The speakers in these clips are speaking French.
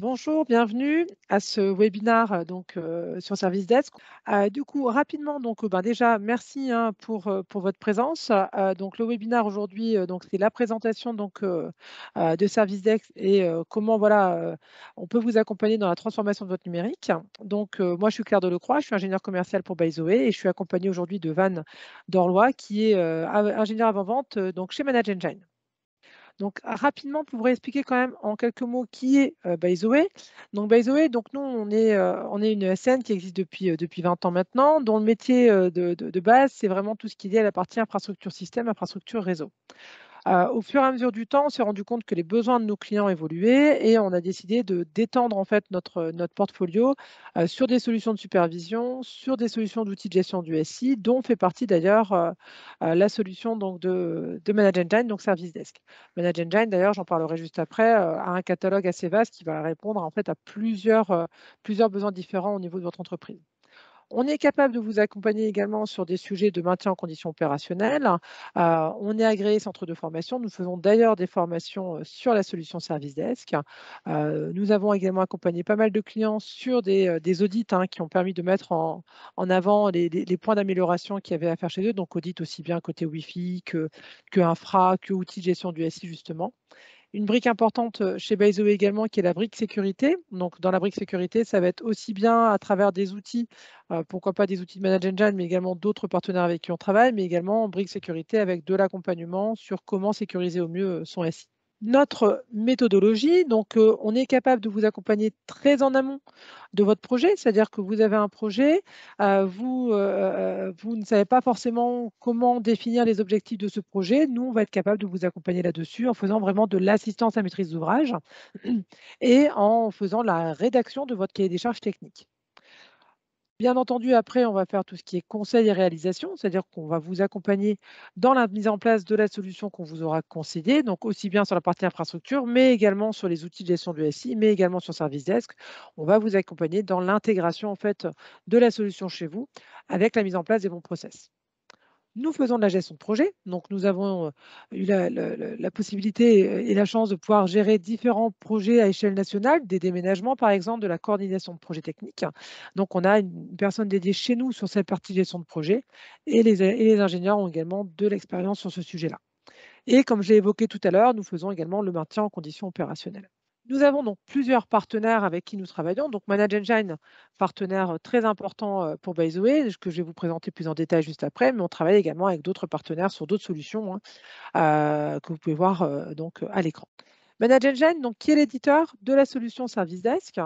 Bonjour, bienvenue à ce webinaire sur Service Desk. Du coup, rapidement, déjà, merci hein, pour votre présence. Donc, le webinaire aujourd'hui, c'est la présentation de Service Desk et comment voilà, on peut vous accompagner dans la transformation de votre numérique. Moi, je suis Claire Delecroix, je suis ingénieure commerciale pour Byzoe et je suis accompagnée aujourd'hui de Van Dorlois, qui est ingénieur avant-vente chez Manage Engine. Donc, rapidement, pour vous expliquer quand même en quelques mots qui est Byzoe. Donc, Byzoe, nous, on est une ESN qui existe depuis 20 ans maintenant, dont le métier de base, c'est vraiment tout ce qui est lié à la partie infrastructure système, infrastructure réseau. Au fur et à mesure du temps, on s'est rendu compte que les besoins de nos clients évoluaient et on a décidé d'étendre en fait notre portfolio sur des solutions de supervision, sur des solutions d'outils de gestion du SI, dont fait partie d'ailleurs la solution de Manage Engine, donc Service Desk. Manage Engine, d'ailleurs, j'en parlerai juste après, a un catalogue assez vaste qui va répondre en fait à plusieurs besoins différents au niveau de votre entreprise. On est capable de vous accompagner également sur des sujets de maintien en condition opérationnelle. On est agréé centre de formation. Nous faisons d'ailleurs des formations sur la solution Service Desk. Nous avons également accompagné pas mal de clients sur des audits hein, qui ont permis de mettre en avant les points d'amélioration qu'il y avait à faire chez eux. Donc, audit aussi bien côté Wi-Fi que infra, que outils de gestion du SI, justement. Une brique importante chez Byzoe également, qui est la brique sécurité. Donc, dans la brique sécurité, ça va être aussi bien à travers des outils, pourquoi pas des outils de Manage Engine, mais également d'autres partenaires avec qui on travaille, mais également brique sécurité avec de l'accompagnement sur comment sécuriser au mieux son SI. Notre méthodologie, on est capable de vous accompagner très en amont de votre projet, c'est-à-dire que vous avez un projet, vous ne savez pas forcément comment définir les objectifs de ce projet. Nous, on va être capable de vous accompagner là-dessus en faisant vraiment de l'assistance à maîtrise d'ouvrage et en faisant la rédaction de votre cahier des charges techniques. Bien entendu, après, on va faire tout ce qui est conseil et réalisation, c'est-à-dire qu'on va vous accompagner dans la mise en place de la solution qu'on vous aura conseillée, donc aussi bien sur la partie infrastructure, mais également sur les outils de gestion du SI, mais également sur Service Desk. On va vous accompagner dans l'intégration en fait de la solution chez vous avec la mise en place des bons process. Nous faisons de la gestion de projet, donc nous avons eu la possibilité et la chance de pouvoir gérer différents projets à échelle nationale, des déménagements par exemple, de la coordination de projets techniques. Donc on a une personne dédiée chez nous sur cette partie gestion de projet et les ingénieurs ont également de l'expérience sur ce sujet-là. Et comme je l'ai évoqué tout à l'heure, nous faisons également le maintien en conditions opérationnelles. Nous avons donc plusieurs partenaires avec qui nous travaillons. Donc, Manage Engine, partenaire très important pour Byzoe, que je vais vous présenter plus en détail juste après, mais on travaille également avec d'autres partenaires sur d'autres solutions hein, que vous pouvez voir à l'écran. Manage Engine, qui est l'éditeur de la solution Service Desk.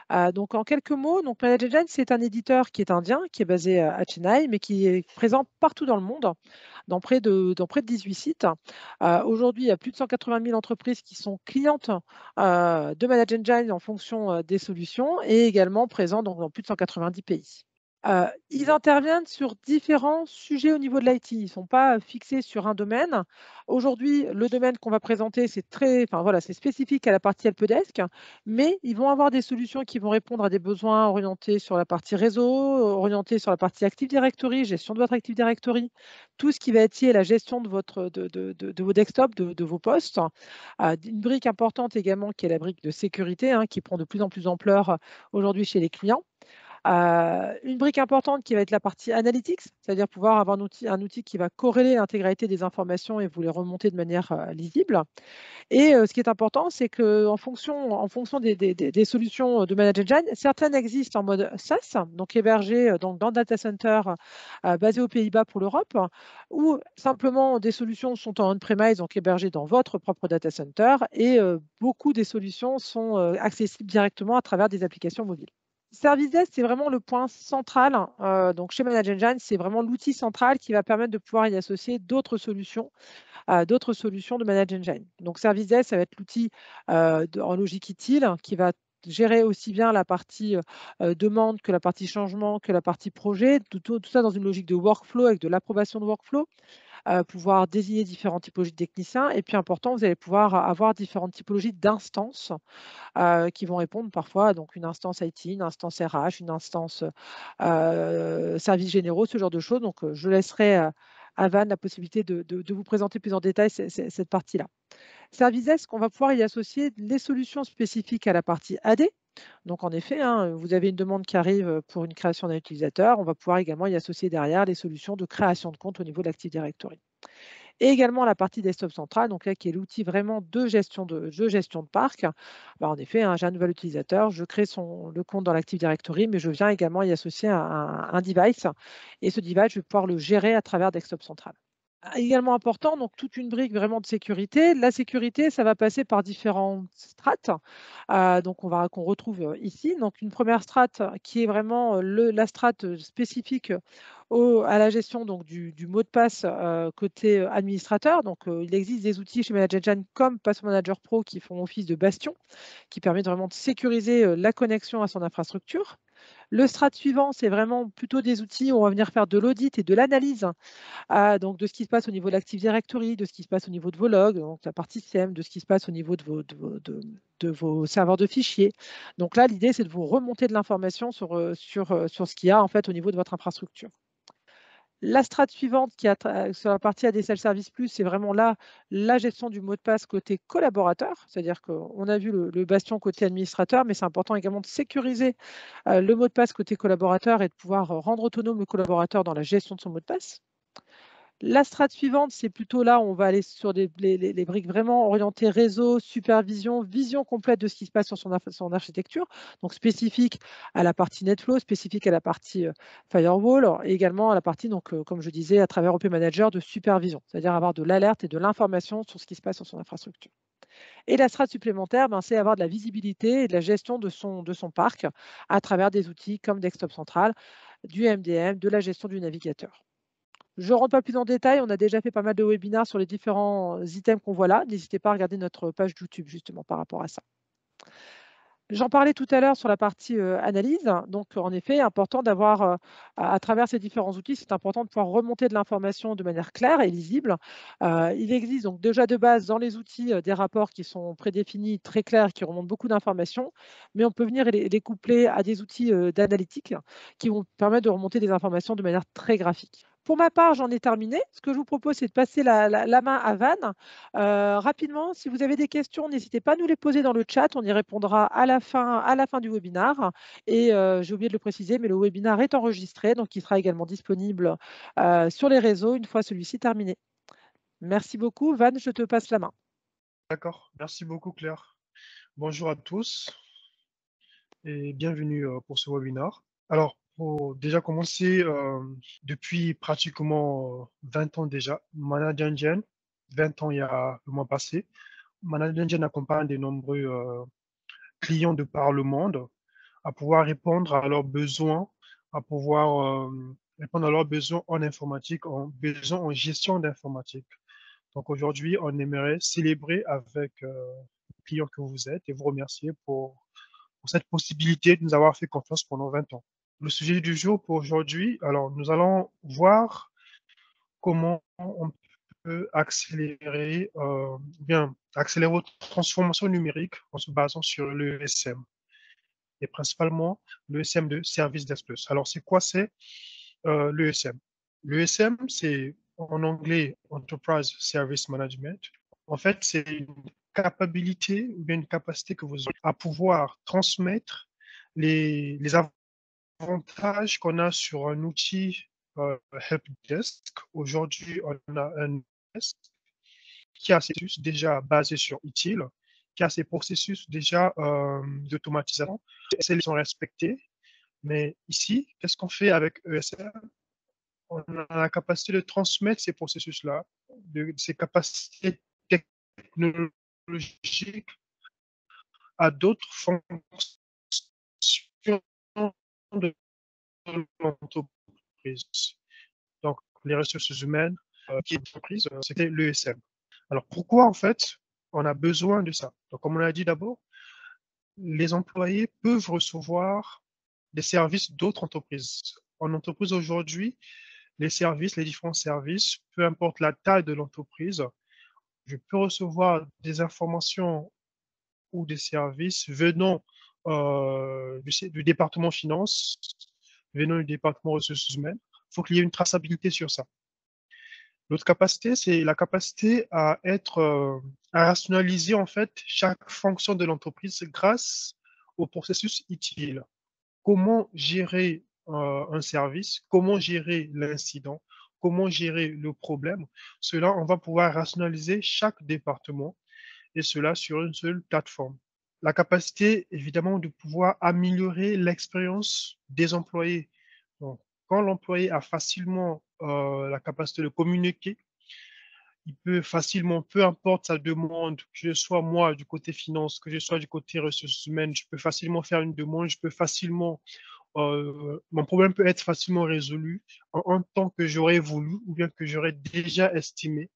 En quelques mots, Manage Engine, c'est un éditeur qui est indien, qui est basé à Chennai, mais qui est présent partout dans le monde, dans près de 18 sites. Aujourd'hui, il y a plus de 180 000 entreprises qui sont clientes de Manage Engine en fonction des solutions et également présents dans plus de 190 pays. Ils interviennent sur différents sujets au niveau de l'IT. Ils ne sont pas fixés sur un domaine. Aujourd'hui, le domaine qu'on va présenter, c'est spécifique à la partie helpdesk, mais ils vont avoir des solutions qui vont répondre à des besoins orientés sur la partie réseau, orientés sur la partie Active Directory, gestion de votre Active Directory, tout ce qui va être lié à la gestion de vos desktops, de vos postes. Une brique importante également qui est la brique de sécurité, hein, qui prend de plus en plus d'ampleur aujourd'hui chez les clients. Une brique importante qui va être la partie analytics, c'est-à-dire pouvoir avoir un outil qui va corréler l'intégralité des informations et vous les remonter de manière lisible. Et ce qui est important, c'est qu'en fonction des solutions de Manage Engine, certaines existent en mode SaaS, donc hébergées dans le data center basé aux Pays-Bas pour l'Europe, ou simplement des solutions sont en on-premise, donc hébergées dans votre propre data center, et beaucoup des solutions sont accessibles directement à travers des applications mobiles. Service Desk, c'est vraiment le point central. Chez Manage Engine, c'est vraiment l'outil central qui va permettre de pouvoir y associer d'autres solutions de Manage Engine. Donc, Service Desk, ça va être l'outil en logique utile qui va gérer aussi bien la partie demande que la partie changement, que la partie projet, tout ça dans une logique de workflow avec de l'approbation de workflow, pouvoir désigner différentes typologies de techniciens. Et puis, important, vous allez pouvoir avoir différentes typologies d'instances qui vont répondre parfois à une instance IT, une instance RH, une instance services généraux, ce genre de choses. Je laisserai à Van la possibilité de vous présenter plus en détail cette partie-là. Service Desk, on va pouvoir y associer les solutions spécifiques à la partie AD. Donc en effet, hein, vous avez une demande qui arrive pour une création d'un utilisateur, on va pouvoir également y associer derrière les solutions de création de compte au niveau de l'Active Directory. Et également la partie desktop central, donc là qui est l'outil vraiment de gestion de parc. Bah, en effet, hein, j'ai un nouvel utilisateur, je crée le compte dans l'Active Directory, mais je viens également y associer un device. Et ce device, je vais pouvoir le gérer à travers desktop central. Également important, donc toute une brique vraiment de sécurité. La sécurité, ça va passer par différentes strates, donc qu'on retrouve, ici. Donc une première strate qui est vraiment, la strate, spécifique à la gestion donc du mot de passe, côté, administrateur. Donc, il existe des outils chez ManagerEngine comme Password Manager Pro qui font office de bastion, qui permettent vraiment de sécuriser, la connexion à son infrastructure. Le strat suivant, c'est vraiment plutôt des outils où on va venir faire de l'audit et de l'analyse donc de ce qui se passe au niveau de l'Active Directory, de ce qui se passe au niveau de vos logs, donc la partie SIEM, de ce qui se passe au niveau de vos serveurs de fichiers. Donc là, l'idée, c'est de vous remonter de l'information sur ce qu'il y a en fait au niveau de votre infrastructure. La strate suivante qui est sur la partie AD Self-Service Plus, c'est vraiment là la gestion du mot de passe côté collaborateur. C'est-à-dire qu'on a vu le bastion côté administrateur, mais c'est important également de sécuriser le mot de passe côté collaborateur et de pouvoir rendre autonome le collaborateur dans la gestion de son mot de passe. La strate suivante, c'est plutôt là où on va aller sur les briques vraiment orientées réseau, supervision, vision complète de ce qui se passe sur son architecture, donc spécifique à la partie NetFlow, spécifique à la partie firewall, et également à la partie, donc, comme je disais, à travers OP Manager de supervision, c'est-à-dire avoir de l'alerte et de l'information sur ce qui se passe sur son infrastructure. Et la strate supplémentaire, ben, c'est avoir de la visibilité et de la gestion de son parc à travers des outils comme Desktop Central, du MDM, de la gestion du navigateur. Je ne rentre pas plus en détail, on a déjà fait pas mal de webinaires sur les différents items qu'on voit là. N'hésitez pas à regarder notre page YouTube justement par rapport à ça. J'en parlais tout à l'heure sur la partie analyse. Donc, en effet, important d'avoir, à travers ces différents outils, c'est important de pouvoir remonter de l'information de manière claire et lisible. Il existe donc déjà de base dans les outils des rapports qui sont prédéfinis, très clairs, qui remontent beaucoup d'informations, mais on peut venir les coupler à des outils d'analytique qui vont permettre de remonter des informations de manière très graphique. Pour ma part, j'en ai terminé. Ce que je vous propose, c'est de passer la main à Van. Rapidement, si vous avez des questions, n'hésitez pas à nous les poser dans le chat. On y répondra à la fin du webinaire. Et j'ai oublié de le préciser, mais le webinaire est enregistré, donc il sera également disponible sur les réseaux une fois celui-ci terminé. Merci beaucoup. Van, je te passe la main. D'accord, merci beaucoup Claire. Bonjour à tous et bienvenue pour ce webinaire. Alors, pour déjà commencer, depuis pratiquement 20 ans déjà, ManagerEngine, 20 ans il y a le mois passé, ManagerEngine accompagne de nombreux clients de par le monde à pouvoir répondre à leurs besoins, à pouvoir répondre à leurs besoins en informatique, en besoins en gestion d'informatique. Donc aujourd'hui, on aimerait célébrer avec le client que vous êtes et vous remercier pour cette possibilité de nous avoir fait confiance pendant 20 ans. Le sujet du jour pour aujourd'hui, alors nous allons voir comment on peut accélérer votre transformation numérique en se basant sur l'ESM et principalement l'ESM de Service Desk Plus. Alors c'est quoi l'ESM? L'ESM, c'est en anglais Enterprise Service Management. En fait, c'est une capacité ou bien une capacité que vous avez à pouvoir transmettre les avantages qu'on a sur un outil helpdesk. Aujourd'hui, on a un desk qui a ses processus déjà basés sur utile, qui a ses processus déjà d'automatisation. Ils sont respectés. Mais ici, qu'est-ce qu'on fait avec ESM? On a la capacité de transmettre ces processus-là, ces capacités technologiques à d'autres fonctions de l'entreprise. Donc, les ressources humaines qui est l'entreprise, c'était l'ESM. Alors, pourquoi, en fait, on a besoin de ça? Donc, comme on l'a dit d'abord, les employés peuvent recevoir des services d'autres entreprises. En entreprise aujourd'hui, les différents services, peu importe la taille de l'entreprise, je peux recevoir des informations ou des services venant du département finance, venant du département ressources humaines. Il faut qu'il y ait une traçabilité sur ça. L'autre capacité, c'est la capacité à à rationaliser en fait chaque fonction de l'entreprise grâce au processus utile. Comment gérer un service, comment gérer l'incident, comment gérer le problème. Cela, on va pouvoir rationaliser chaque département et cela sur une seule plateforme. La capacité, évidemment, de pouvoir améliorer l'expérience des employés. Donc, quand l'employé a facilement la capacité de communiquer, il peut facilement, peu importe sa demande, que je sois moi du côté finance, que je sois du côté ressources humaines, je peux facilement faire une demande, je peux facilement, mon problème peut être facilement résolu en un temps que j'aurais voulu ou bien que j'aurais déjà estimé.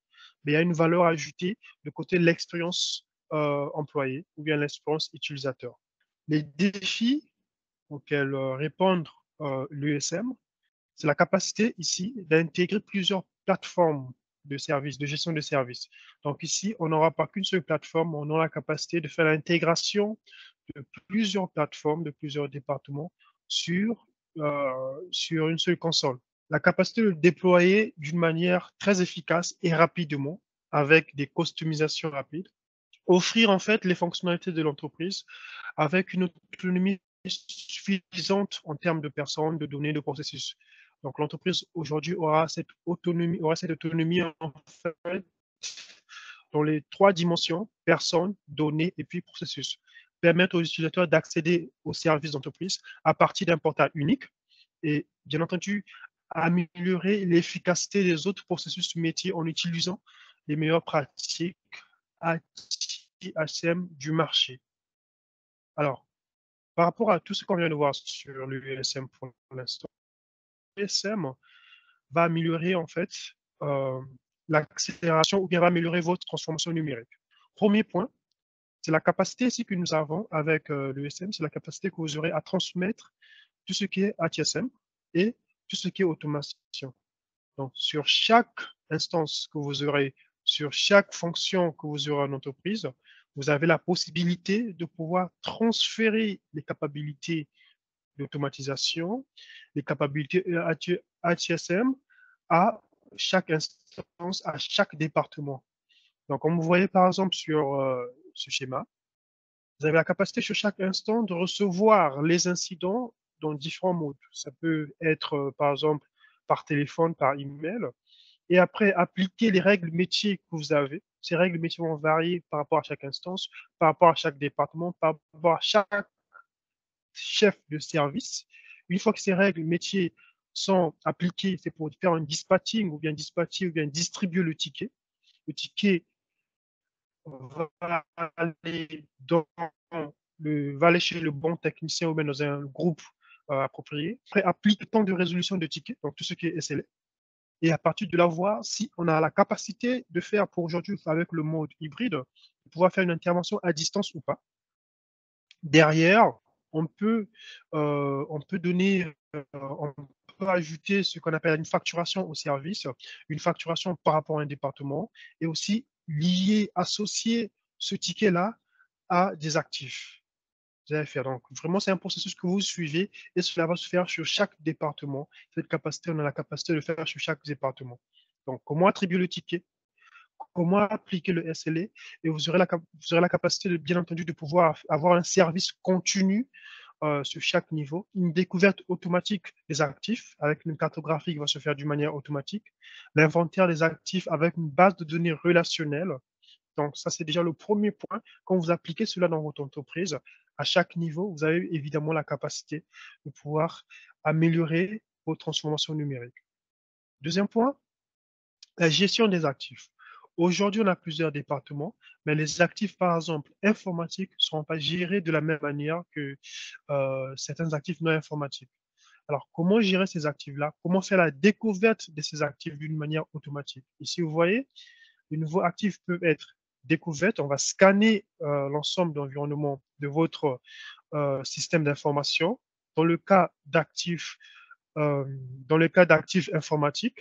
Mais il y a une valeur ajoutée de côté de l'expérience employée ou bien l'expérience utilisateur. Les défis auxquels répondre l'USM, c'est la capacité ici d'intégrer plusieurs plateformes de services, de gestion de services. Donc ici, on n'aura pas qu'une seule plateforme, on aura la capacité de faire l'intégration de plusieurs plateformes, de plusieurs départements sur une seule console. La capacité de le déployer d'une manière très efficace et rapidement, avec des customisations rapides. Offrir en fait les fonctionnalités de l'entreprise avec une autonomie suffisante en termes de personnes, de données, de processus. Donc l'entreprise aujourd'hui aura cette autonomie en fait dans les trois dimensions, personnes, données et puis processus. Permettre aux utilisateurs d'accéder aux services d'entreprise à partir d'un portail unique et bien entendu améliorer l'efficacité des autres processus métiers en utilisant les meilleures pratiques HCM du marché. Alors, par rapport à tout ce qu'on vient de voir sur l'USM pour l'instant, l'USM va améliorer en fait euh, l'accélération ou bien va améliorer votre transformation numérique. Premier point, c'est la capacité ici que nous avons avec l'USM, c'est la capacité que vous aurez à transmettre tout ce qui est HSM et tout ce qui est automation. Donc, sur chaque instance que vous aurez, sur chaque fonction que vous aurez en entreprise, vous avez la possibilité de pouvoir transférer les capacités d'automatisation, les capacités HSM à chaque instance, à chaque département. Donc, comme vous voyez par exemple sur ce schéma, vous avez la capacité sur chaque instant de recevoir les incidents dans différents modes. Ça peut être, par exemple, par téléphone, par email, et après appliquer les règles métiers que vous avez. Ces règles métiers vont varier par rapport à chaque instance, par rapport à chaque département, par rapport à chaque chef de service. Une fois que ces règles métiers sont appliquées, c'est pour faire un dispatching ou bien dispatcher ou bien distribuer le ticket. Le ticket va aller, va aller chez le bon technicien ou bien dans un groupe approprié. Après, applique le temps de résolution de ticket, donc tout ce qui est SLA. Et à partir de là, voir si on a la capacité de faire pour aujourd'hui avec le mode hybride, de pouvoir faire une intervention à distance ou pas. Derrière, on peut donner, on peut ajouter ce qu'on appelle une facturation au service, une facturation par rapport à un département et aussi lier, associer ce ticket-là à des actifs. Vous allez faire. Donc, vraiment, c'est un processus que vous suivez et cela va se faire sur chaque département. Cette capacité, on a la capacité de le faire sur chaque département. Donc, comment attribuer le ticket? Comment appliquer le SLA? Et vous aurez la capacité, bien entendu, de pouvoir avoir un service continu sur chaque niveau, une découverte automatique des actifs avec une cartographie qui va se faire d'une manière automatique, l'inventaire des actifs avec une base de données relationnelle. Donc, ça, c'est déjà le premier point. Quand vous appliquez cela dans votre entreprise, à chaque niveau, vous avez évidemment la capacité de pouvoir améliorer vos transformations numériques. Deuxième point, la gestion des actifs. Aujourd'hui, on a plusieurs départements, mais les actifs, par exemple, informatiques, ne seront pas gérés de la même manière que certains actifs non informatiques. Alors, comment gérer ces actifs-là? Comment faire la découverte de ces actifs d'une manière automatique? Ici, vous voyez, les nouveaux actifs peuvent être découverts. On va scanner l'ensemble d'environnement de votre système d'information. Dans le cas d'actifs, euh, dans le cas d'actifs informatiques,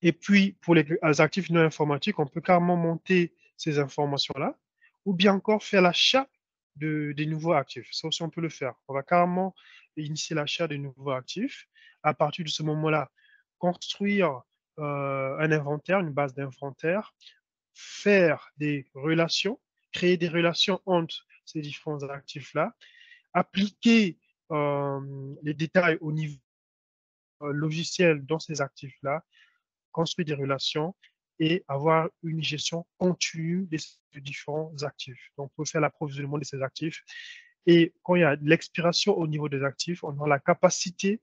et puis, pour les actifs non informatiques, on peut carrément monter ces informations-là, ou bien encore faire l'achat des nouveaux actifs. Ça aussi, on peut le faire. On va carrément initier l'achat des nouveaux actifs. À partir de ce moment-là, construire un inventaire, une base d'inventaire, faire des relations, créer des relations entre ces différents actifs-là, appliquer les détails au niveau logiciel dans ces actifs-là, construire des relations et avoir une gestion continue des différents actifs. Donc, pour faire l'approvisionnement de ces actifs. Et quand il y a de l'expiration au niveau des actifs, on a la capacité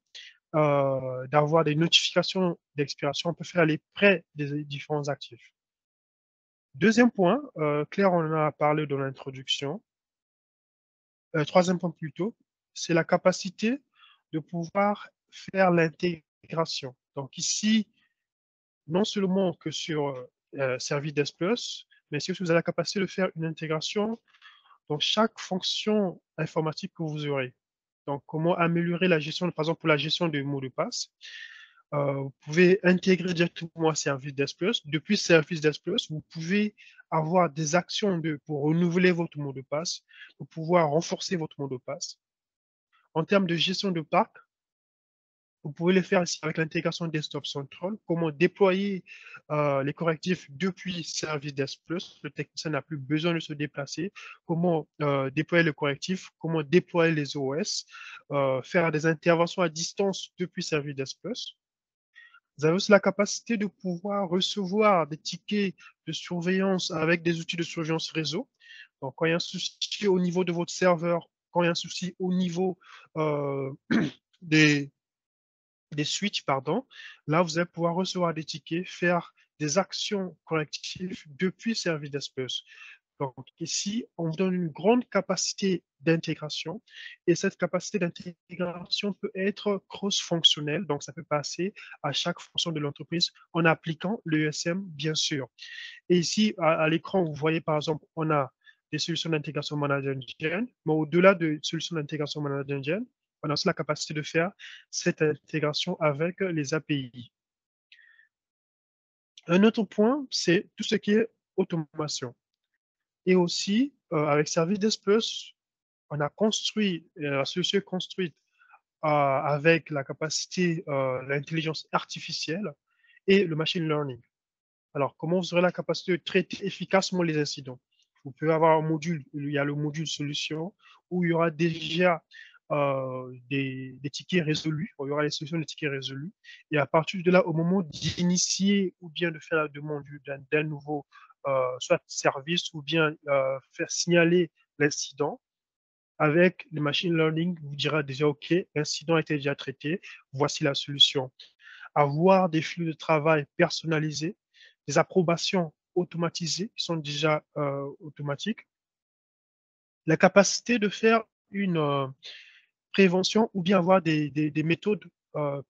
d'avoir des notifications d'expiration. On peut faire les prêts des différents actifs. Deuxième point, Claire en a parlé dans l'introduction. Troisième point plutôt, c'est la capacité de pouvoir faire l'intégration. Donc ici, non seulement que sur Servides Plus, mais si vous avez la capacité de faire une intégration dans chaque fonction informatique que vous aurez. Donc, comment améliorer la gestion, par exemple, pour la gestion des mots de passe. Vous pouvez intégrer directement Servides Plus. Depuis Servides Plus, vous pouvez avoir des actions pour renouveler votre mot de passe, pour pouvoir renforcer votre mot de passe. En termes de gestion de parc, vous pouvez le faire ici avec l'intégration Desktop Central. Comment déployer les correctifs depuis Servides Plus. Le technicien n'a plus besoin de se déplacer. Comment déployer le correctif, comment déployer les OS, faire des interventions à distance depuis Servides Plus. Vous avez aussi la capacité de pouvoir recevoir des tickets de surveillance avec des outils de surveillance réseau. Donc, quand il y a un souci au niveau de votre serveur, quand il y a un souci au niveau des switches, pardon, là, vous allez pouvoir recevoir des tickets, faire des actions correctives depuis Service Plus. Donc ici, on vous donne une grande capacité d'intégration et cette capacité d'intégration peut être cross-fonctionnelle, donc ça peut passer à chaque fonction de l'entreprise en appliquant l'ESM, bien sûr. Et ici, à l'écran, vous voyez par exemple, on a des solutions d'intégration Manager Engine, mais au-delà de solutions d'intégration Manager Engine, on a aussi la capacité de faire cette intégration avec les API. Un autre point, c'est tout ce qui est automation. Et aussi, avec Services Plus, on a construit, la solution est construite avec la capacité, l'intelligence artificielle et le machine learning. Alors, comment vous aurez la capacité de traiter efficacement les incidents? Vous pouvez avoir un module, il y a le module solution, où il y aura déjà des tickets résolus, il y aura les solutions des tickets résolus. Et à partir de là, au moment d'initier ou bien de faire la demande d'un nouveau soit service ou bien faire signaler l'incident, avec le machine learning, vous dira déjà, OK, l'incident a été déjà traité, voici la solution. Avoir des flux de travail personnalisés, des approbations automatisées qui sont déjà automatiques, la capacité de faire une prévention ou bien avoir des méthodes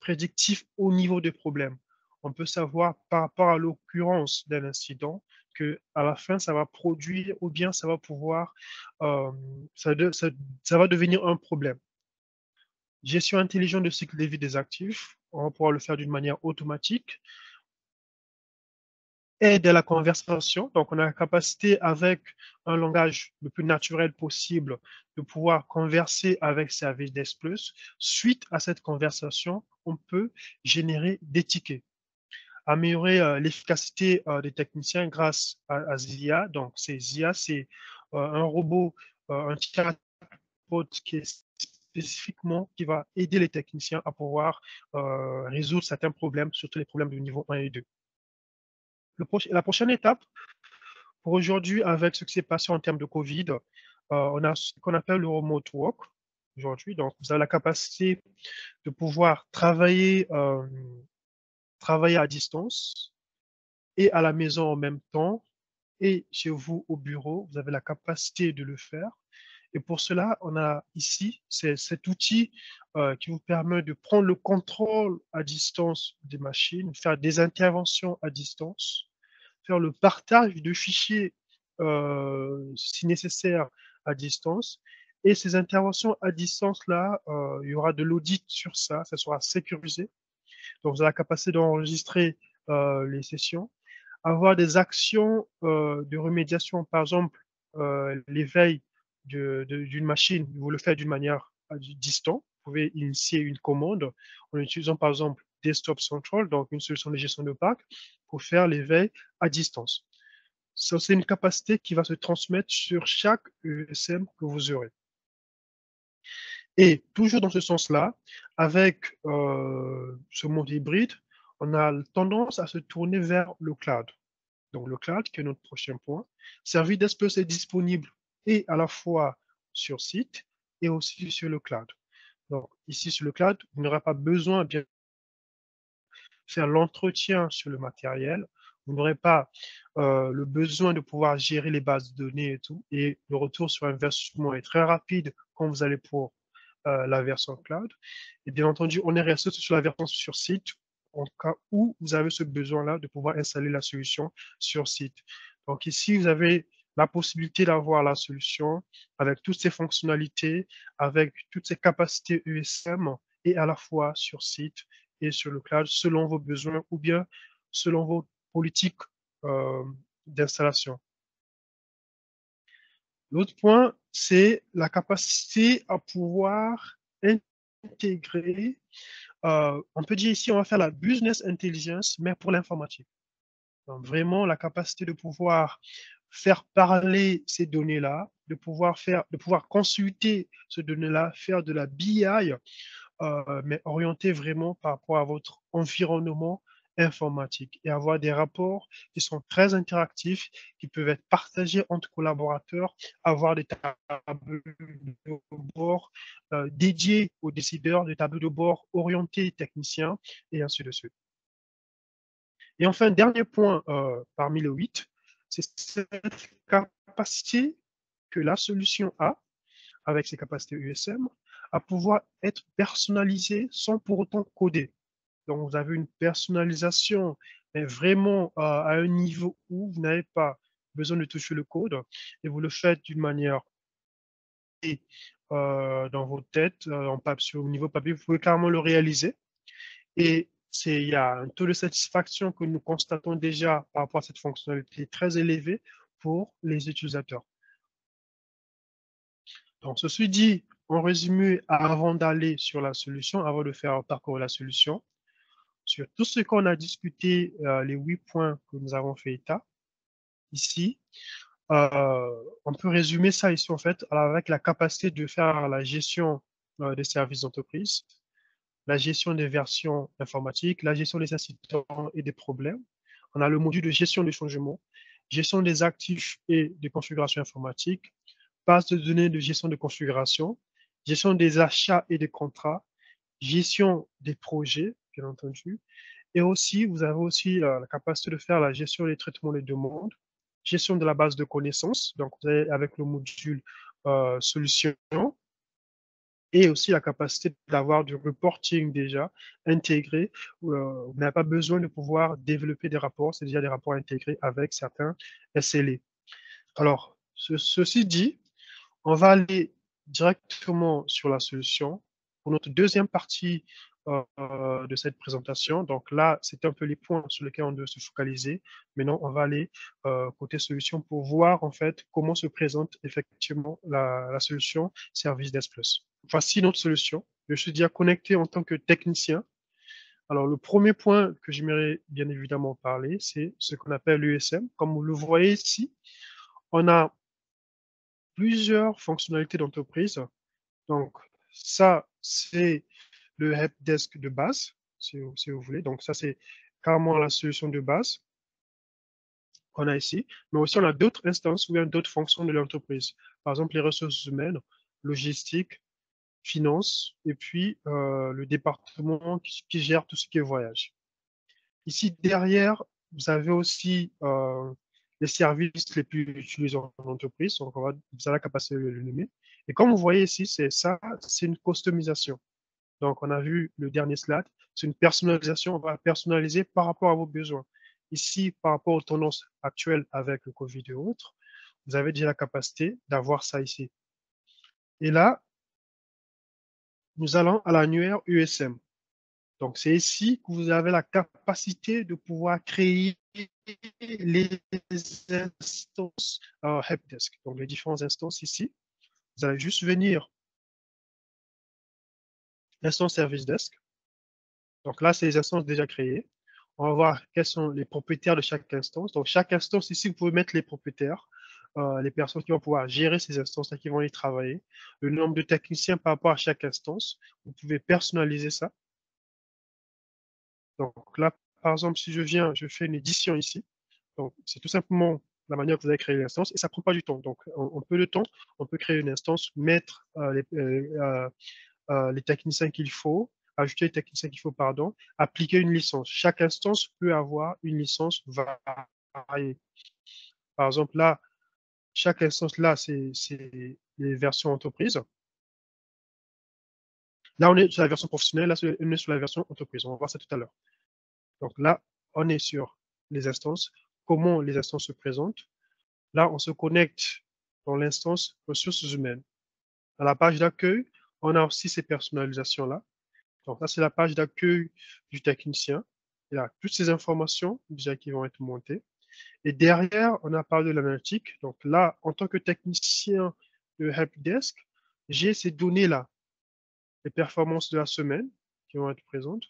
prédictives au niveau des problèmes. On peut savoir par rapport à l'occurrence d'un incident que à la fin, ça va produire ou bien ça va pouvoir, euh, ça va devenir un problème. Gestion intelligente de cycle de vie des actifs, on va pouvoir le faire d'une manière automatique. Aide à la conversation, donc on a la capacité avec un langage le plus naturel possible de pouvoir converser avec Services Plus. Suite à cette conversation, on peut générer des tickets, améliorer l'efficacité des techniciens grâce à ZIA. Donc, ZIA, c'est un robot, un chatbot qui est spécifiquement qui va aider les techniciens à pouvoir résoudre certains problèmes, surtout les problèmes de niveau 1 et 2. La prochaine étape, pour aujourd'hui, avec ce qui s'est passé en termes de Covid, on a ce qu'on appelle le remote work aujourd'hui. Donc, vous avez la capacité de pouvoir travailler à distance et à la maison en même temps, et chez vous au bureau, vous avez la capacité de le faire. Et pour cela, on a ici cet outil qui vous permet de prendre le contrôle à distance des machines, faire des interventions à distance, faire le partage de fichiers si nécessaire à distance. Et ces interventions à distance-là, il y aura de l'audit sur ça, ça sera sécurisé. Donc, vous avez la capacité d'enregistrer les sessions, avoir des actions de remédiation, par exemple, l'éveil d'une machine, vous le faites d'une manière distante. Vous pouvez initier une commande en utilisant, par exemple, Desktop Central, donc une solution de gestion de parc, pour faire l'éveil à distance. Ça, c'est une capacité qui va se transmettre sur chaque ESM que vous aurez. Et toujours dans ce sens-là, avec ce monde hybride, on a tendance à se tourner vers le cloud. Donc le cloud, qui est notre prochain point. Service Plus est disponible et à la fois sur site et aussi sur le cloud. Donc ici sur le cloud, vous n'aurez pas besoin de faire l'entretien sur le matériel. Vous n'aurez pas le besoin de pouvoir gérer les bases de données et tout. Et le retour sur investissement est très rapide quand vous allez pour la version cloud. Et bien entendu, on est resté sur la version sur site en cas où vous avez ce besoin-là de pouvoir installer la solution sur site. Donc ici, vous avez la possibilité d'avoir la solution avec toutes ses fonctionnalités, avec toutes ses capacités ESM et à la fois sur site et sur le cloud selon vos besoins ou bien selon vos politiques d'installation. L'autre point, c'est la capacité à pouvoir intégrer, on peut dire ici, on va faire la business intelligence, mais pour l'informatique. Donc vraiment la capacité de pouvoir faire parler ces données-là, de pouvoir consulter ces données-là, faire de la BI, mais orienté vraiment par rapport à votre environnement informatique et avoir des rapports qui sont très interactifs, qui peuvent être partagés entre collaborateurs, avoir des tableaux de bord dédiés aux décideurs, des tableaux de bord orientés techniciens, et ainsi de suite. Et enfin, dernier point parmi les 8, c'est cette capacité que la solution a, avec ses capacités USM, à pouvoir être personnalisée sans pour autant coder. Donc, vous avez une personnalisation, mais vraiment à un niveau où vous n'avez pas besoin de toucher le code et vous le faites d'une manière dans vos têtes, au niveau papier, vous pouvez carrément le réaliser. Et il y a un taux de satisfaction que nous constatons déjà par rapport à cette fonctionnalité très élevé pour les utilisateurs. Donc, ceci dit, en résumé, avant d'aller sur la solution, avant de faire parcourir la solution, sur tout ce qu'on a discuté, les 8 points que nous avons fait état ici, on peut résumer ça ici en fait avec la capacité de faire la gestion des services d'entreprise, la gestion des versions informatiques, la gestion des incidents et des problèmes. On a le module de gestion des changements, gestion des actifs et des configurations informatiques, base de données de gestion de configuration, gestion des achats et des contrats, gestion des projets, bien entendu. Et aussi, vous avez aussi la capacité de faire la gestion des traitements des demandes, gestion de la base de connaissances, donc vous avez avec le module solution, et aussi la capacité d'avoir du reporting déjà intégré. Vous n'avez pas besoin de pouvoir développer des rapports, c'est déjà des rapports intégrés avec certains SLA. Alors, ceci dit, on va aller directement sur la solution. Pour notre deuxième partie de cette présentation, donc là, c'était un peu les points sur lesquels on doit se focaliser. Maintenant, on va aller côté solution pour voir en fait comment se présente effectivement la solution Service Desk Plus. Voici notre solution. Je suis déjà connecté en tant que technicien. Alors, le premier point que j'aimerais bien évidemment parler, c'est ce qu'on appelle l'USM. Comme vous le voyez ici, on a plusieurs fonctionnalités d'entreprise. Donc, ça, c'est le helpdesk de base, si vous voulez. Donc, ça, c'est carrément la solution de base qu'on a ici. Mais aussi, on a d'autres instances ou bien d'autres fonctions de l'entreprise. Par exemple, les ressources humaines, logistique, finance, et puis le département qui gère tout ce qui est voyage. Ici, derrière, vous avez aussi les services les plus utilisés en entreprise. Donc, vous avez la capacité de le nommer. Et comme vous voyez ici, c'est une customisation. Donc, on a vu le dernier slide. C'est une personnalisation. On va personnaliser par rapport à vos besoins. Ici, par rapport aux tendances actuelles avec le Covid et autres, vous avez déjà la capacité d'avoir ça ici. Et là, nous allons à l'annuaire USM. Donc, c'est ici que vous avez la capacité de pouvoir créer les instances helpdesk. Donc, les différentes instances ici. Vous allez juste venir l'instance service desk. Donc là, c'est les instances déjà créées. On va voir quels sont les propriétaires de chaque instance. Donc chaque instance ici, vous pouvez mettre les propriétaires, les personnes qui vont pouvoir gérer ces instances-là, qui vont y travailler, le nombre de techniciens par rapport à chaque instance. Vous pouvez personnaliser ça. Donc là, par exemple, si je fais une édition ici. Donc c'est tout simplement la manière que vous avez créé l'instance et ça prend pas du temps. Donc en peu de temps, on peut créer une instance, mettre les techniciens qu'il faut, ajouter les techniciens qu'il faut, pardon, appliquer une licence. Chaque instance peut avoir une licence variée. Par exemple, là, chaque instance, là, c'est les versions entreprise. Là, on est sur la version professionnelle, là, on est sur la version entreprise. On va voir ça tout à l'heure. Donc là, on est sur les instances, comment les instances se présentent. Là, on se connecte dans l'instance ressources humaines. À la page d'accueil, on a aussi ces personnalisations-là. Donc, ça, c'est la page d'accueil du technicien. Il y a toutes ces informations déjà qui vont être montées. Et derrière, on a parlé de l'analytique. Donc là, en tant que technicien de helpdesk, j'ai ces données-là, les performances de la semaine qui vont être présentes.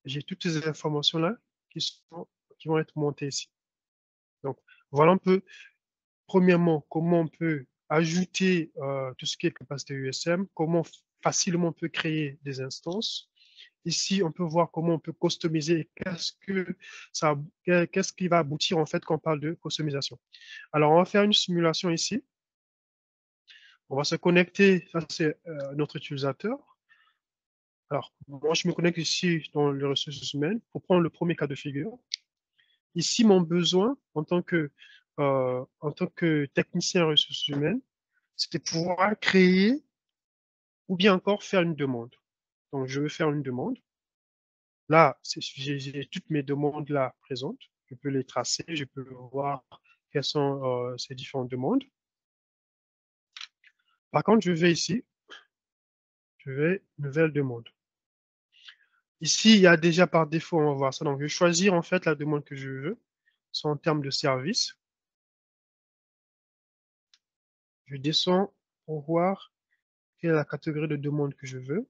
J'ai toutes ces informations-là qui vont être montées ici. Donc, voilà un peu, premièrement, comment on peut ajouter tout ce qui est capacité USM, comment facilement on peut créer des instances. Ici, on peut voir comment on peut customiser, qu'est-ce qui va aboutir en fait quand on parle de customisation. Alors, on va faire une simulation ici. On va se connecter, ça c'est notre utilisateur. Alors, moi je me connecte ici dans les ressources humaines pour prendre le premier cas de figure. Ici, mon besoin en tant que technicien ressources humaines, c'était pouvoir créer ou bien encore faire une demande. Donc, je veux faire une demande. Là, j'ai toutes mes demandes là présentes. Je peux les tracer, je peux voir quelles sont ces différentes demandes. Par contre, je vais ici, je vais nouvelle demande. Ici, il y a déjà par défaut, on va voir ça. Donc, je vais choisir en fait la demande que je veux, soit en termes de service. Je descends pour voir quelle est la catégorie de demande que je veux.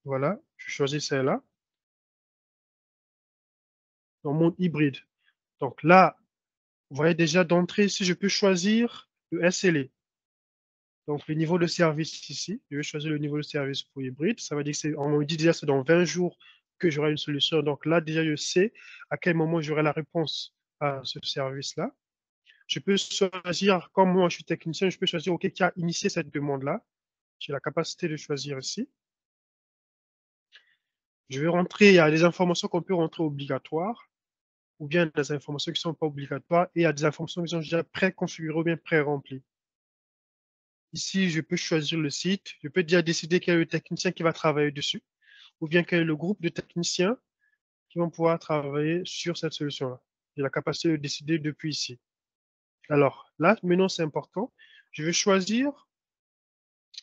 Voilà, je choisis celle-là. Dans mon hybride. Donc là, vous voyez déjà d'entrée ici, je peux choisir le SLA. Donc le niveau de service ici, je vais choisir le niveau de service pour hybride. Ça veut dire que on me dit déjà c'est dans 20 jours que j'aurai une solution. Donc là, déjà, je sais à quel moment j'aurai la réponse à ce service-là. Je peux choisir, comme moi je suis technicien, je peux choisir OK, qui a initié cette demande-là. J'ai la capacité de choisir ici. Je vais rentrer, il y a des informations qu'on peut rentrer obligatoires, ou bien des informations qui ne sont pas obligatoires, et il y a des informations qui sont déjà pré-configurées ou bien pré-remplies. Ici, je peux choisir le site, je peux déjà décider quel est le technicien qui va travailler dessus, ou bien quel est le groupe de techniciens qui vont pouvoir travailler sur cette solution-là. J'ai la capacité de décider depuis ici. Alors là, maintenant, c'est important. Je vais choisir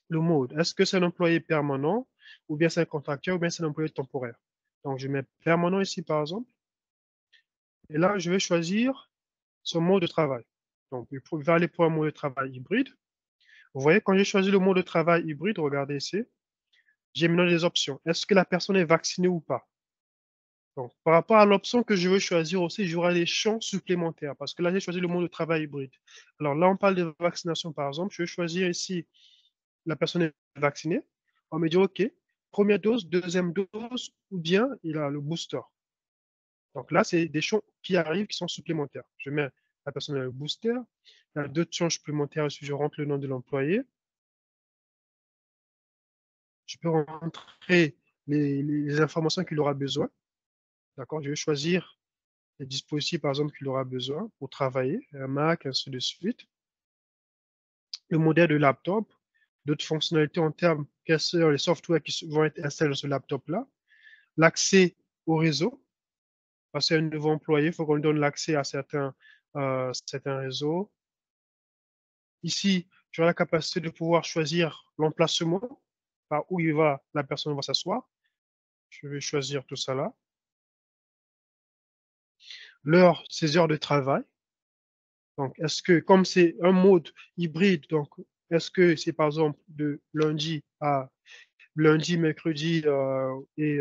le mode. Est-ce que c'est un employé permanent, ou bien c'est un contracteur, ou bien c'est un employé temporaire. Donc, je mets permanent ici, par exemple. Et là, je vais choisir son mode de travail. Donc, il va aller pour un mode de travail hybride. Vous voyez, quand j'ai choisi le mode de travail hybride, regardez ici, j'ai maintenant des options. Est-ce que la personne est vaccinée ou pas? Donc, par rapport à l'option que je veux choisir aussi, j'aurai des champs supplémentaires parce que là, j'ai choisi le mode de travail hybride. Alors là, on parle de vaccination, par exemple. Je vais choisir ici, la personne est vaccinée. On me dit, OK, première dose, deuxième dose, ou bien il a le booster. Donc là, c'est des champs qui arrivent qui sont supplémentaires. Je mets la personne a le booster. Il y a d'autres champs supplémentaires si je rentre le nom de l'employé. Je peux rentrer les informations qu'il aura besoin. D'accord? Je vais choisir les dispositifs, par exemple, qu'il aura besoin pour travailler, un Mac, ainsi de suite. Le modèle de laptop, d'autres fonctionnalités en termes, quels sont les softwares qui vont être installés sur ce laptop-là. L'accès au réseau, parce qu'un nouveau employé, il faut qu'on lui donne l'accès à certains réseaux. Ici, tu as la capacité de pouvoir choisir l'emplacement par où la personne va s'asseoir. Je vais choisir tout ça là. Ses heures de travail. Donc, est-ce que, comme c'est un mode hybride, donc Est-ce que c'est par exemple de lundi, mercredi et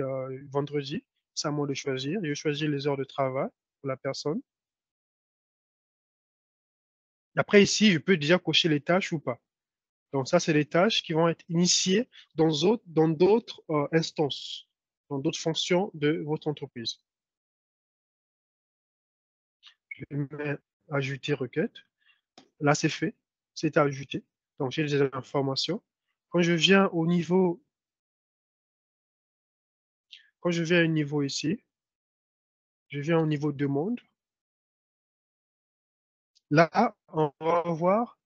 vendredi? C'est à moi de choisir. Je choisis les heures de travail pour la personne. Après, ici, je peux déjà cocher les tâches ou pas. Donc ça, c'est les tâches qui vont être initiées dans d'autres instances, dans d'autres fonctions de votre entreprise. Je mets ajouter requête. Là, c'est fait. C'est ajouté. Donc, j'ai des informations. Quand je viens au niveau, quand je viens au niveau ici, je viens au niveau demande. Là, on va voir,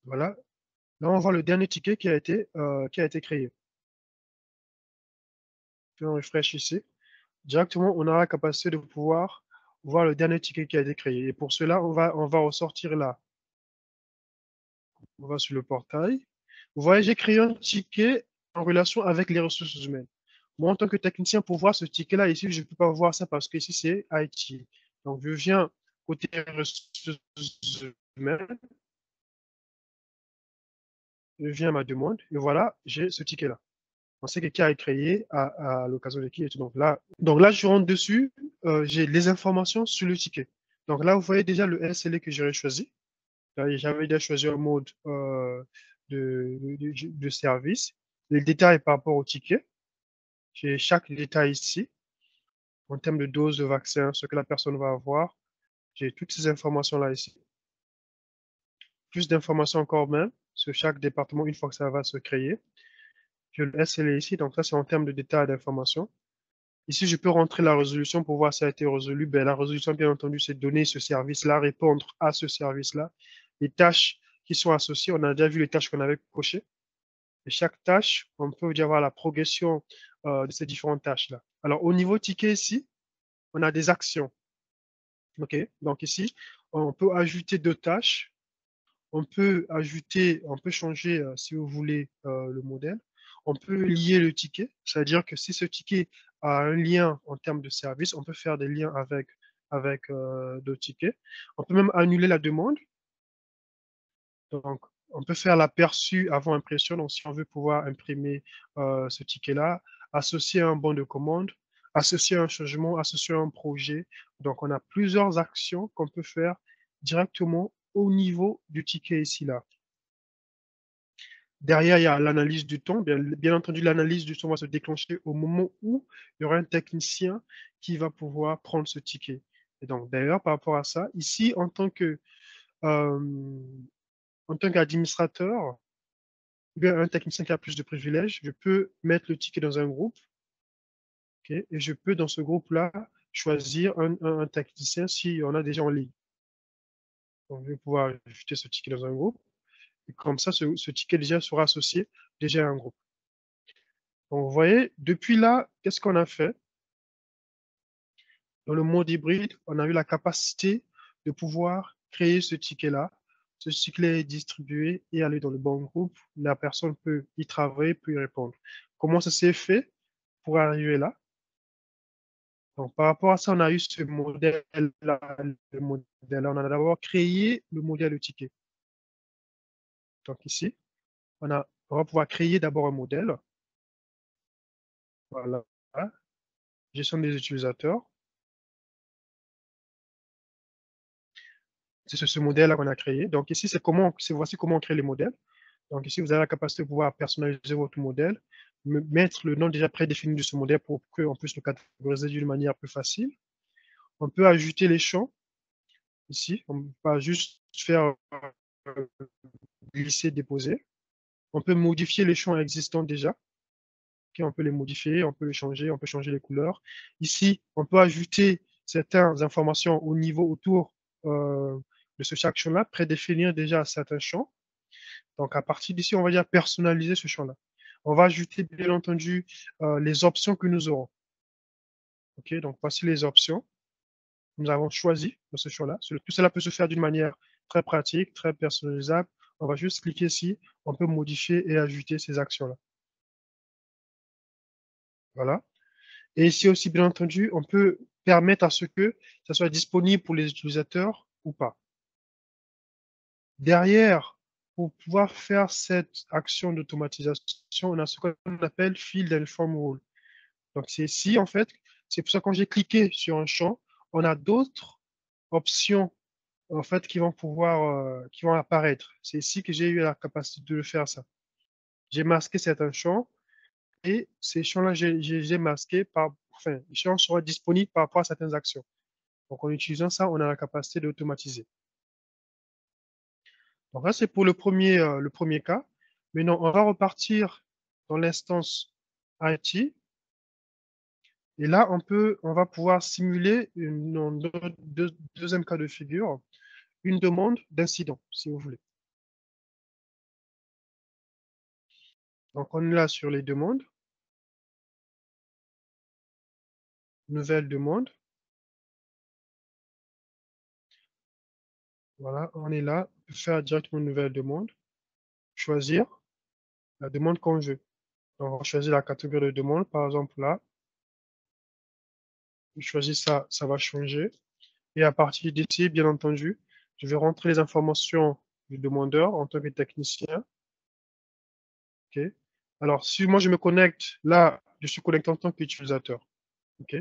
voilà, là, on voit le dernier ticket qui a été créé. Puis on refresh ici. Directement, on aura la capacité de pouvoir voir le dernier ticket qui a été créé. Et pour cela, on va ressortir là. On va sur le portail. Vous voyez, j'ai créé un ticket en relation avec les ressources humaines. Moi, en tant que technicien, pour voir ce ticket-là, ici, je ne peux pas voir ça parce que ici, c'est IT. Donc, je viens côté ressources humaines, je viens à ma demande, et voilà, j'ai ce ticket-là. On sait que quelqu'un a créé à l'occasion de qui et tout. Donc là, je rentre dessus, j'ai les informations sur le ticket. Donc là, vous voyez déjà le SLA que j'aurais choisi. J'avais déjà choisi un mode de service. Les détails par rapport au ticket. J'ai chaque détail ici. En termes de dose de vaccin, ce que la personne va avoir. J'ai toutes ces informations-là ici. Plus d'informations encore même sur chaque département une fois que ça va se créer. Je le SLA ici. Donc ça, c'est en termes de détails d'informations. Ici, je peux rentrer la résolution pour voir si ça a été résolu. Ben, la résolution, bien entendu, c'est donner ce service-là, répondre à ce service-là. Les tâches qui sont associées, on a déjà vu les tâches qu'on avait cochées. Et chaque tâche, on peut déjà voir la progression de ces différentes tâches-là. Alors, au niveau ticket ici, on a des actions. OK? Donc ici, on peut ajouter deux tâches. On peut changer, si vous voulez, le modèle. On peut lier le ticket, c'est-à-dire que si ce ticket a un lien en termes de service, on peut faire des liens avec d'autres tickets. On peut même annuler la demande. Donc, on peut faire l'aperçu avant impression. Donc, si on veut pouvoir imprimer ce ticket-là, associer un bon de commande, associer un changement, associer un projet. Donc, on a plusieurs actions qu'on peut faire directement au niveau du ticket ici, là. Derrière, il y a l'analyse du temps. Bien entendu, l'analyse du temps va se déclencher au moment où il y aura un technicien qui va pouvoir prendre ce ticket. Et donc, d'ailleurs, par rapport à ça, ici, euh, en tant qu'administrateur, ou bien un technicien qui a plus de privilèges, je peux mettre le ticket dans un groupe, okay, et je peux, dans ce groupe-là, choisir un technicien si on a déjà en ligne. Donc, je vais pouvoir ajouter ce ticket dans un groupe. Et comme ça, ce ticket déjà sera associé déjà à un groupe. Donc, vous voyez, depuis là, qu'est-ce qu'on a fait? Dans le mode hybride, on a eu la capacité de pouvoir créer ce ticket-là. Ce ticket est distribué et aller dans le bon groupe. La personne peut y travailler, peut y répondre. Comment ça s'est fait pour arriver là? Donc, par rapport à ça, on a eu ce modèle-là. On a d'abord créé le modèle de ticket. Donc, ici, on va pouvoir créer d'abord un modèle. Voilà. Gestion des utilisateurs. C'est ce modèle-là qu'on a créé. Donc, ici, voici comment on crée les modèles. Donc, ici, vous avez la capacité de pouvoir personnaliser votre modèle, mettre le nom déjà prédéfini de ce modèle pour qu'on puisse le catégoriser d'une manière plus facile. On peut ajouter les champs ici. On ne peut pas juste faire glisser, déposer. On peut modifier les champs existants déjà. Okay, on peut les modifier, on peut les changer, on peut changer les couleurs. Ici, on peut ajouter certaines informations au niveau autour de ce chaque champ-là, prédéfinir déjà certains champs. Donc, à partir d'ici, on va déjà personnaliser ce champ-là. On va ajouter, bien entendu, les options que nous aurons. OK, donc voici les options que nous avons choisies dans ce champ-là. Tout cela peut se faire d'une manière très pratique, très personnalisable. On va juste cliquer ici, on peut modifier et ajouter ces actions-là. Voilà. Et ici aussi, bien entendu, on peut permettre à ce que ça soit disponible pour les utilisateurs ou pas. Derrière, pour pouvoir faire cette action d'automatisation, on a ce qu'on appelle Field and Form Rule. Donc, c'est ici, en fait, c'est pour ça que quand j'ai cliqué sur un champ, on a d'autres options, en fait, qui vont apparaître. C'est ici que j'ai eu la capacité de le faire, ça. J'ai masqué certains champs et ces champs-là, j'ai masqué enfin, les champs seront disponibles par rapport à certaines actions. Donc, en utilisant ça, on a la capacité d'automatiser. Donc là, c'est pour le premier cas. Maintenant, on va repartir dans l'instance IT. Et là, on va pouvoir simuler deuxième cas de figure, une demande d'incident, si vous voulez. Donc, on est là sur les demandes. Nouvelle demande. Voilà, on est là. On peut faire directement une nouvelle demande. Choisir la demande qu'on veut. Donc, on va choisir la catégorie de demande. Par exemple, là, je choisis ça, ça va changer. Et à partir d'ici, bien entendu, je vais rentrer les informations du demandeur en tant que technicien. OK. Alors, si moi je me connecte, là, je suis connecté en tant qu'utilisateur. OK.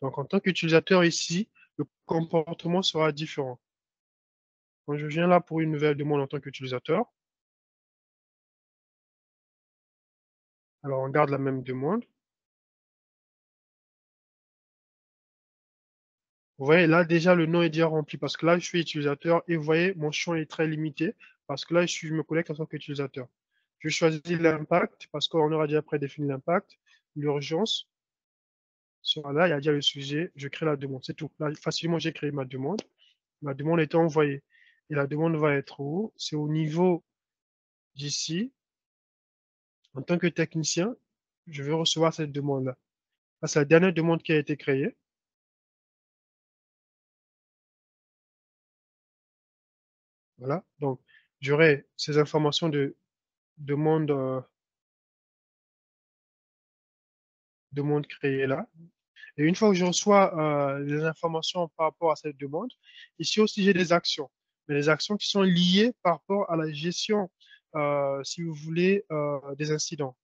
Donc, en tant qu'utilisateur ici, le comportement sera différent. Quand je viens là pour une nouvelle demande en tant qu'utilisateur, alors on garde la même demande. Vous voyez, là, déjà, le nom est déjà rempli parce que là, je suis utilisateur et vous voyez, mon champ est très limité parce que là, je me connecte en tant qu'utilisateur. Je choisis l'impact parce qu'on aura déjà prédéfini l'impact, l'urgence. Sera là, il y a déjà le sujet, je crée la demande, c'est tout. Là, facilement, j'ai créé ma demande. Ma demande est envoyée. Et la demande va être où? C'est au niveau d'ici. En tant que technicien, je veux recevoir cette demande-là. Là, c'est la dernière demande qui a été créée. Voilà. Donc, j'aurai ces informations de demande, demande créée là. Et une fois que je reçois les informations par rapport à cette demande, ici aussi j'ai des actions. Mais les actions qui sont liées par rapport à la gestion, si vous voulez, des incidents.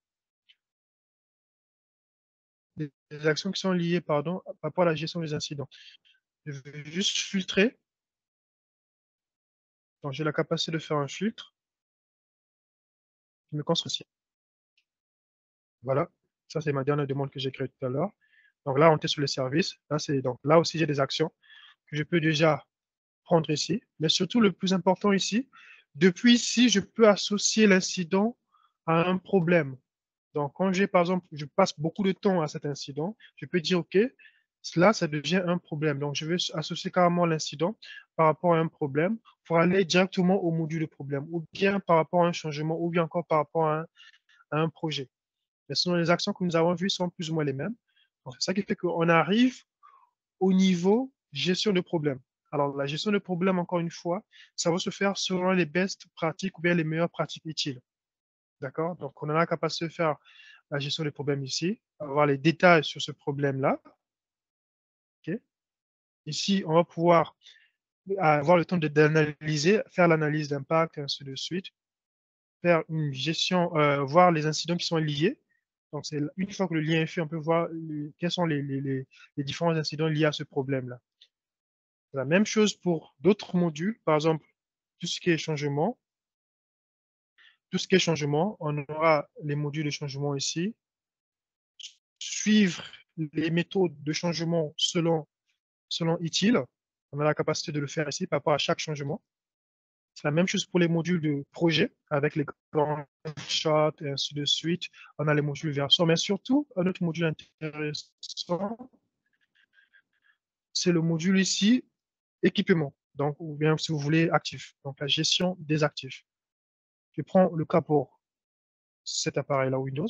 Des actions qui sont liées, pardon, par rapport à la gestion des incidents. Je vais juste filtrer. Donc, j'ai la capacité de faire un filtre. Je me concentre ici. Voilà. Ça, c'est ma dernière demande que j'ai créée tout à l'heure. Donc là, on est sur les services. Donc là aussi, j'ai des actions que je peux déjà prendre ici. Mais surtout, le plus important ici, depuis ici, je peux associer l'incident à un problème. Donc, quand j'ai, par exemple, je passe beaucoup de temps à cet incident, je peux dire, OK, cela, ça devient un problème. Donc, je vais associer carrément l'incident par rapport à un problème pour aller directement au module de problème, ou bien par rapport à un changement, ou bien encore par rapport à un projet. Mais sinon, les actions que nous avons vues sont plus ou moins les mêmes. Donc, c'est ça qui fait qu'on arrive au niveau gestion de problème. Alors, la gestion de problème, encore une fois, ça va se faire selon les best pratiques ou bien les meilleures pratiques utiles. D'accord? Donc, on a la capacité de faire la gestion des problèmes ici, avoir les détails sur ce problème-là. Okay. Ici, on va pouvoir avoir le temps d'analyser, faire l'analyse d'impact, et ainsi de suite, faire une gestion, voir les incidents qui sont liés. Donc, c'est une fois que le lien est fait, on peut voir quels sont les différents incidents liés à ce problème-là. La même chose pour d'autres modules, par exemple, tout ce qui est changement. Tout ce qui est changement, on aura les modules de changement ici. Suivre les méthodes de changement selon utile. On a la capacité de le faire ici par rapport à chaque changement. C'est la même chose pour les modules de projet avec les grands shots et ainsi de suite. On a les modules version, mais surtout, un autre module intéressant, c'est le module ici, équipement. Donc, ou bien si vous voulez, actifs. Donc, la gestion des actifs. Je prends le cas pour cet appareil-là Windows.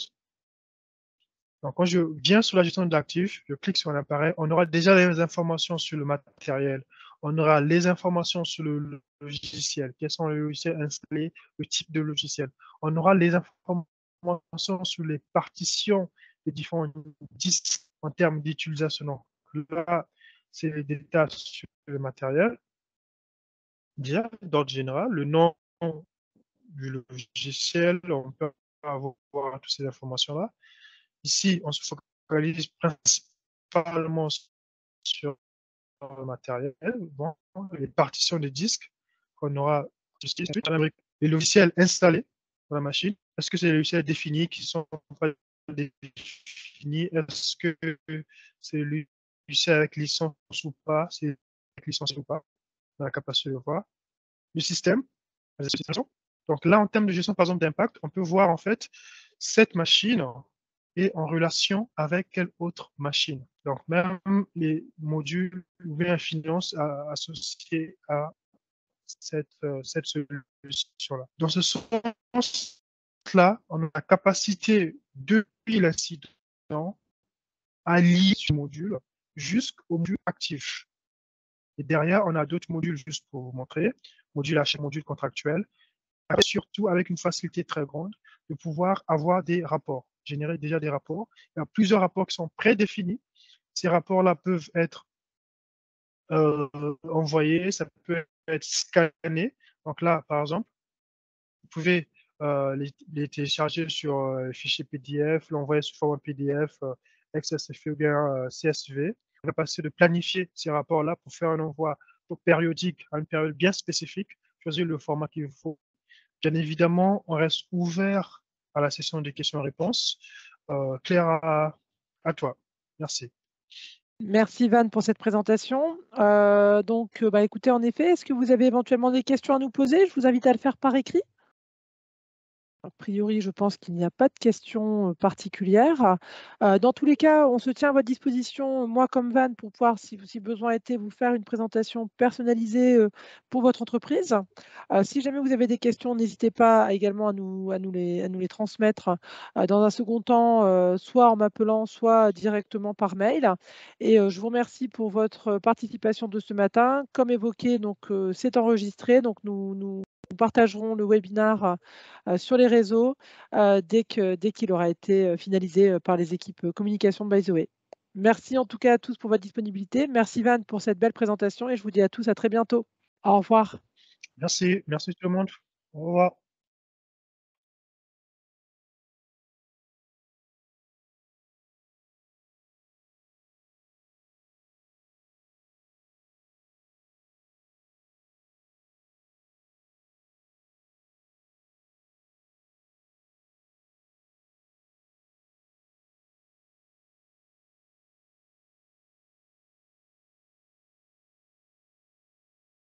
Donc, quand je viens sur la gestion de l'actif, je clique sur un appareil, on aura déjà les informations sur le matériel, on aura les informations sur le logiciel, quels sont les logiciels installés, le type de logiciel. On aura les informations sur les partitions des différents disques en termes d'utilisation. Donc, là, c'est les détails sur le matériel, déjà d'ordre général, le nom du logiciel, on peut avoir toutes ces informations-là. Ici, on se focalise principalement sur le matériel, bon, les partitions des disques qu'on aura les logiciels installés dans la machine. Est-ce que c'est les logiciels définis qui sont pas définis? Est-ce que c'est le logiciel avec licence ou pas? C'est avec licence ou pas? On a la capacité de voir. Le système, donc là, en termes de gestion, par exemple, d'impact, on peut voir en fait cette machine est en relation avec quelle autre machine. Donc même les modules ou bien finance associés à cette solution-là. Dans ce sens-là, on a la capacité depuis l'incident à lier ce module jusqu'au module actif. Et derrière, on a d'autres modules juste pour vous montrer, module achat, module contractuel, surtout avec une facilité très grande de pouvoir avoir des rapports, générer déjà des rapports. Il y a plusieurs rapports qui sont prédéfinis. Ces rapports-là peuvent être envoyés, ça peut être scanné. Donc là, par exemple, vous pouvez les télécharger sur fichier PDF, l'envoyer sous format PDF, XSFE ou bien CSV. On va passer de planifier ces rapports-là pour faire un envoi périodique à une période bien spécifique, choisir le format qu'il vous faut. Bien évidemment, on reste ouvert à la session des questions-réponses. Claire, à toi. Merci. Merci Van pour cette présentation. Bah, écoutez, en effet, est-ce que vous avez éventuellement des questions à nous poser? Je vous invite à le faire par écrit. A priori, je pense qu'il n'y a pas de questions particulières. Dans tous les cas, on se tient à votre disposition, moi comme Van, pour pouvoir, si besoin était, vous faire une présentation personnalisée pour votre entreprise. Si jamais vous avez des questions, n'hésitez pas également à nous les transmettre dans un second temps, soit en m'appelant, soit directement par mail. Et je vous remercie pour votre participation de ce matin. Comme évoqué, donc c'est enregistré, donc nous partagerons le webinaire sur les réseaux dès qu'il aura été finalisé par les équipes communication de By the Way. Merci en tout cas à tous pour votre disponibilité. Merci Van pour cette belle présentation et je vous dis à tous à très bientôt. Au revoir. Merci tout le monde. Au revoir.